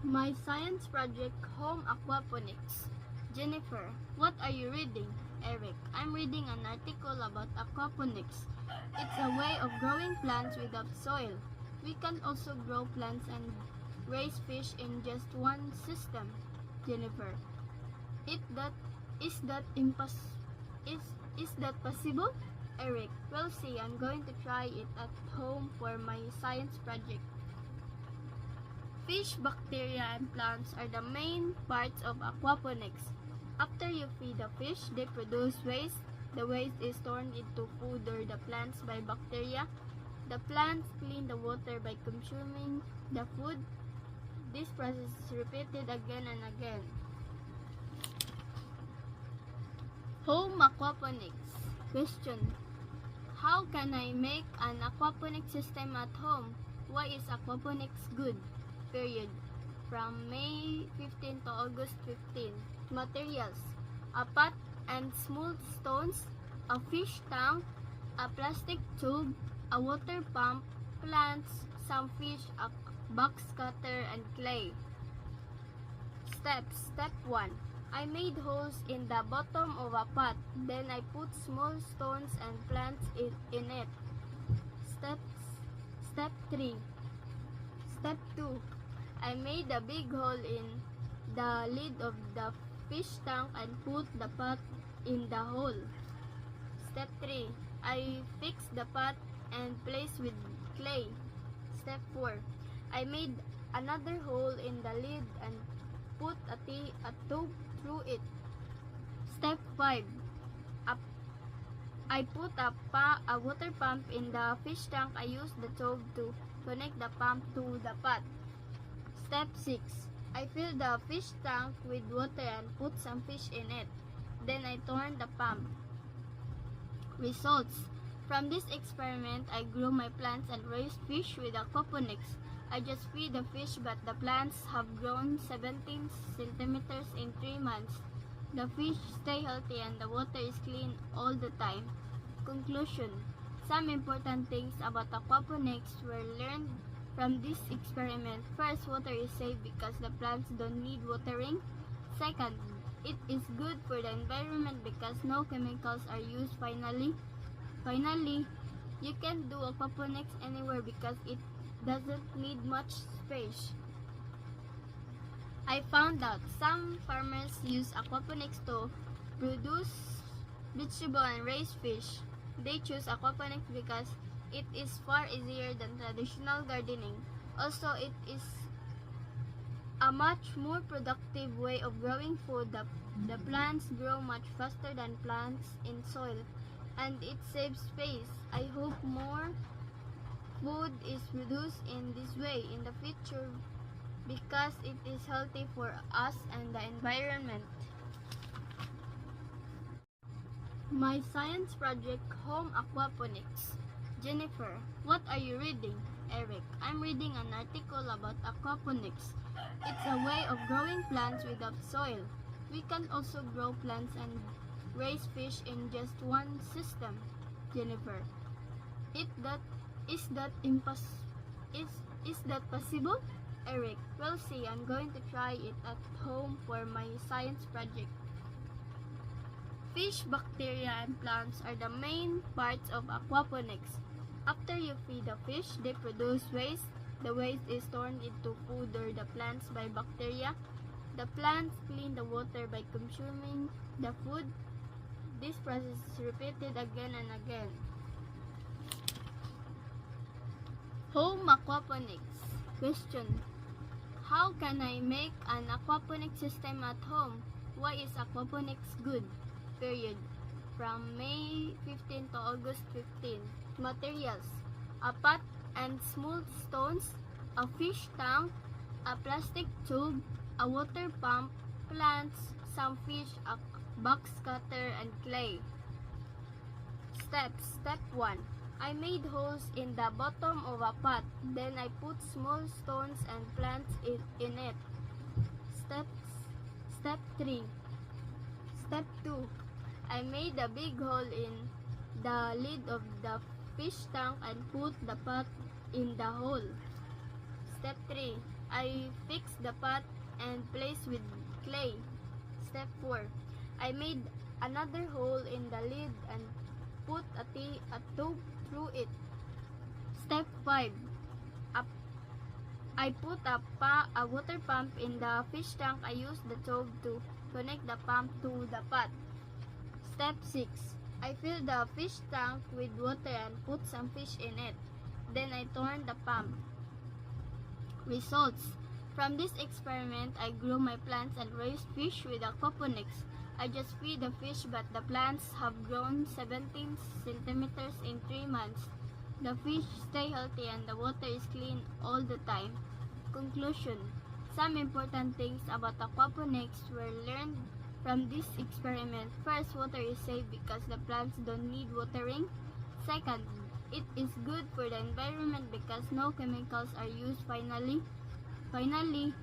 My science project, Home Aquaponics. Jennifer, what are you reading? Eric, I'm reading an article about aquaponics. It's a way of growing plants without soil. We can also grow plants and raise fish in just one system. Jennifer, it that is that is that possible? Eric, we'll see. I'm going to try it at home for my science project. Fish, bacteria, and plants are the main parts of aquaponics. After you feed the fish, they produce waste. The waste is turned into food or the plants by bacteria. The plants clean the water by consuming the food. This process is repeated again and again. Home aquaponics. Question: how can I make an aquaponics system at home? Why is aquaponics good? Period. From May 15 to August 15. Materials: a pot and smooth stones, a fish tank, a plastic tube, a water pump, plants, some fish, a box cutter, and clay. Steps. Step 1. I made holes in the bottom of a pot. Then I put small stones and plants in it. Step 3. Step 2. I made a big hole in the lid of the fish tank and put the pot in the hole. Step 3. I fixed the pot and placed with clay. Step 4. I made another hole in the lid and put a tube through it. Step 5. I put a water pump in the fish tank. I used the tube to connect the pump to the pot. Step 6. I filled the fish tank with water and put some fish in it. Then I turned the pump. Results: from this experiment, I grew my plants and raised fish with aquaponics. I just feed the fish, but the plants have grown 17 centimeters in 3 months. The fish stay healthy and the water is clean all the time. Conclusion: some important things about aquaponics were learned from this experiment. First, water is safe because the plants don't need watering. Second, it is good for the environment because no chemicals are used. Finally, you can do aquaponics anywhere because it doesn't need much space. I found out some farmers use aquaponics to produce vegetable and raise fish. They choose aquaponics because it is far easier than traditional gardening. Also, it is a much more productive way of growing food. The plants grow much faster than plants in soil, and it saves space. I hope more food is produced in this way in the future because it is healthy for us and the environment. My science project, Home Aquaponics. Jennifer, what are you reading? Eric, I'm reading an article about aquaponics. It's a way of growing plants without soil. We can also grow plants and raise fish in just one system. Jennifer, is that possible? Eric, we'll see. I'm going to try it at home for my science project. Fish, bacteria, and plants are the main parts of aquaponics. After you feed the fish, they produce waste. The waste is turned into food or the plants by bacteria. The plants clean the water by consuming the food. This process is repeated again and again. Home aquaponics. Question: how can I make an aquaponics system at home? Why is aquaponics good? Period. From May 15 to August 15. Materials: a pot and smooth stones, a fish tank, a plastic tube, a water pump, plants, some fish, a box cutter, and clay. Steps. Step 1. I made holes in the bottom of a pot. Then I put small stones and plants in it. Step 3. Step 2. I made a big hole in the lid of the fish tank and put the pot in the hole. Step 3. I fix the pot and place with clay. Step 4. I made another hole in the lid and put a tube through it. Step 5. Up- I put a water pump in the fish tank. I used the tube to connect the pump to the pot. Step 6. I fill the fish tank with water and put some fish in it. Then I turn the pump. Results. From this experiment, I grew my plants and raised fish with aquaponics. I just feed the fish, but the plants have grown 17 centimeters in 3 months. The fish stay healthy and the water is clean all the time. Conclusion. Some important things about aquaponics were learned from this experiment. First, water is safe because the plants don't need watering. Second, it is good for the environment because no chemicals are used. Finally,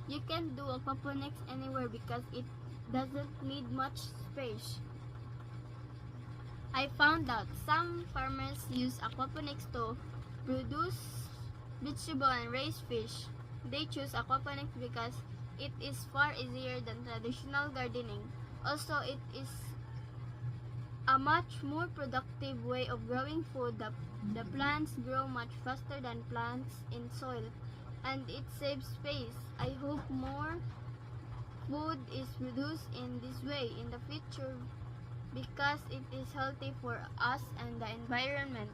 you can do aquaponics anywhere because it doesn't need much space. I found out some farmers use aquaponics to produce vegetable and raise fish. They choose aquaponics because it is far easier than traditional gardening. Also, it is a much more productive way of growing food. The plants grow much faster than plants in soil, and it saves space. I hope more food is produced in this way in the future because it is healthy for us and the environment.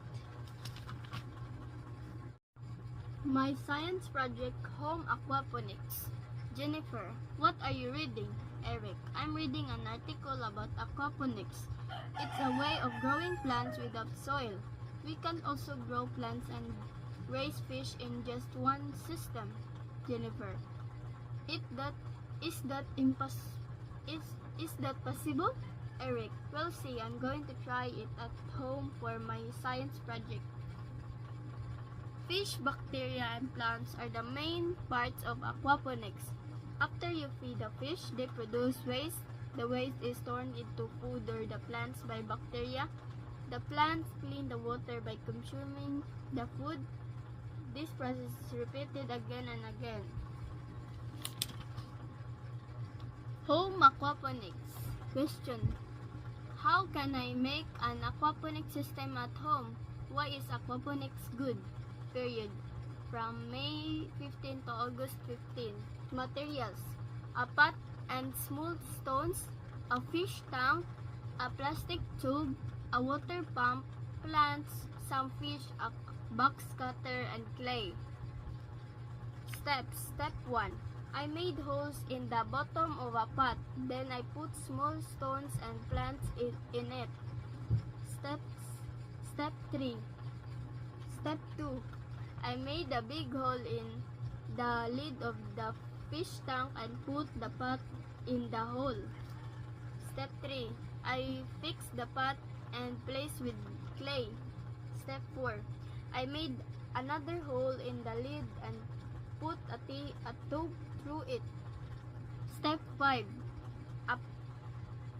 My science project, Home Aquaponics. Jennifer, what are you reading? Eric, I'm reading an article about aquaponics. It's a way of growing plants without soil. We can also grow plants and raise fish in just one system. Jennifer, is that possible? Eric, we'll see. I'm going to try it at home for my science project. Fish, bacteria, and plants are the main parts of aquaponics. After you feed the fish, they produce waste. The waste is turned into food or the plants by bacteria. The plants clean the water by consuming the food. This process is repeated again and again. Home aquaponics. Question. How can I make an aquaponics system at home? Why is aquaponics good? Period. From May 15 to August 15. Materials. A pot and smooth stones, a fish tank, a plastic tube, a water pump, plants, some fish, a box cutter, and clay. Steps. Step 1. I made holes in the bottom of a pot. Then I put small stones and plants in it. Step 3. Step 2. I made a big hole in the lid of the fish tank and put the pot in the hole. Step 3. I fixed the pot and placed with clay. Step 4. I made another hole in the lid and put a tube through it. Step 5.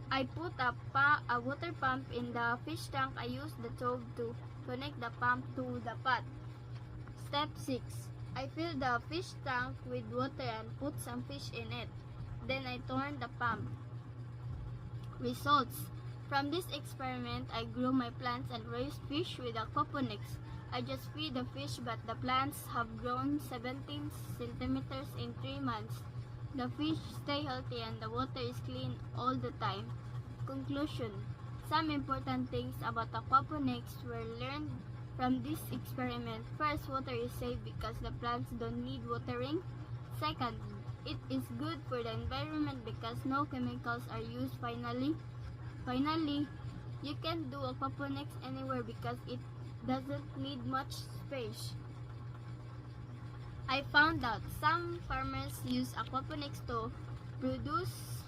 I put a water pump in the fish tank. I used the tube to connect the pump to the pot. Step 6. I fill the fish tank with water and put some fish in it. Then I turn the pump. Results. From this experiment, I grew my plants and raised fish with aquaponics. I just feed the fish, but the plants have grown 17 centimeters in 3 months. The fish stay healthy and the water is clean all the time. Conclusion. Some important things about aquaponics were learned from this experiment. First, water is safe because the plants don't need watering. Second, it is good for the environment because no chemicals are used. Finally, you can do aquaponics anywhere because it doesn't need much space. I found out some farmers use aquaponics to produce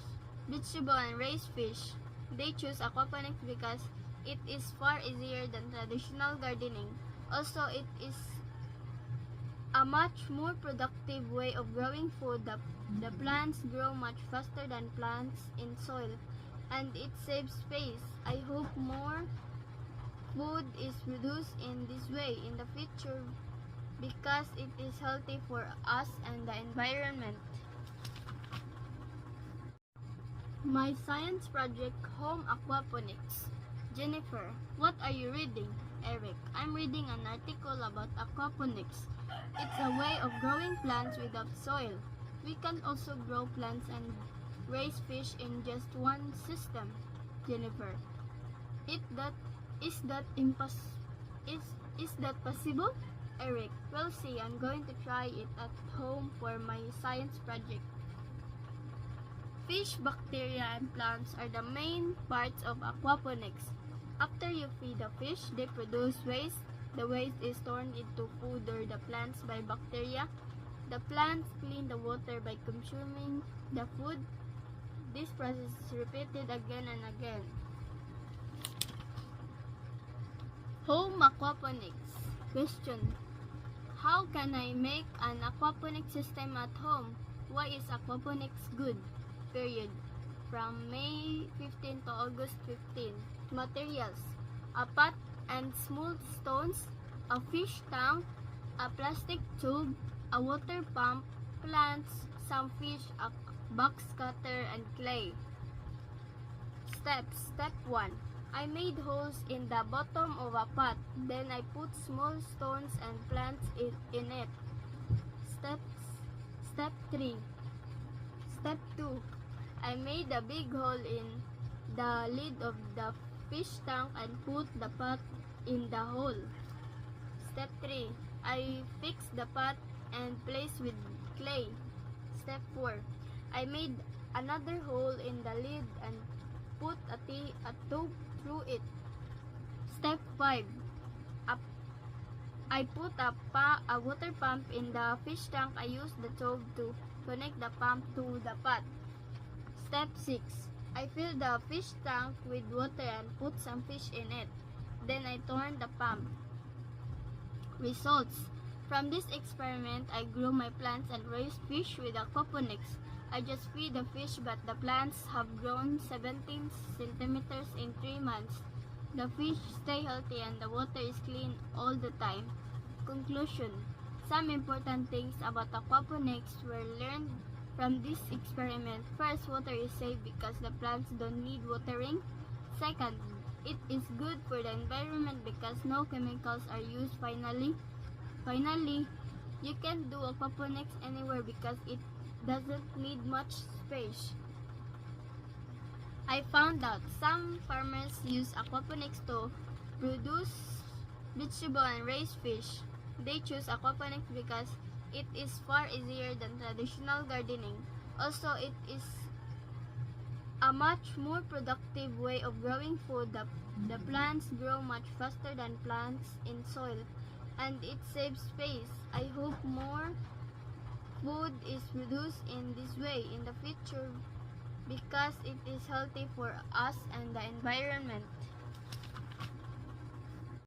vegetable and raise fish. They choose aquaponics because it is far easier than traditional gardening. Also, it is a much more productive way of growing food. The plants grow much faster than plants in soil, and it saves space. I hope more food is produced in this way in the future because it is healthy for us and the environment. My science project, Home Aquaponics. Jennifer, what are you reading? Eric, I'm reading an article about aquaponics. It's a way of growing plants without soil. We can also grow plants and raise fish in just one system. Jennifer, is that is that possible? Eric, we'll see. I'm going to try it at home for my science project. Fish, bacteria, and plants are the main parts of aquaponics. After you feed the fish, they produce waste. The waste is turned into food or the plants by bacteria. The plants clean the water by consuming the food. This process is repeated again and again. Home aquaponics. Question: how can I make an aquaponics system at home? Why is aquaponics good? Period. From May 15 to August 15. Materials: a pot and small stones, a fish tank, a plastic tube, a water pump, plants, some fish, a box cutter, and clay. Steps. Step 1. I made holes in the bottom of a pot. Then I put small stones and plants in it. Step 3. Step 2. I made a big hole in the lid of the fish tank and put the pot in the hole. Step 3. I fixed the pot and placed with clay. Step 4. I made another hole in the lid and put a tube through it. Step 5. I put a water pump in the fish tank. I used the tube to connect the pump to the pot. Step 6. I filled the fish tank with water and put some fish in it. Then I turned the pump. Results: from this experiment, I grew my plants and raised fish with aquaponics. I just feed the fish, but the plants have grown 17 centimeters in 3 months. The fish stay healthy and the water is clean all the time. Conclusion: some important things about aquaponics were learned from this experiment. First, water is safe because the plants don't need watering. Second, it is good for the environment because no chemicals are used. Finally, you can do aquaponics anywhere because it doesn't need much space. I found out some farmers use aquaponics to produce vegetable and raise fish. They choose aquaponics because it is far easier than traditional gardening. Also, it is a much more productive way of growing food. The plants grow much faster than plants in soil, and it saves space. I hope more food is produced in this way in the future because it is healthy for us and the environment.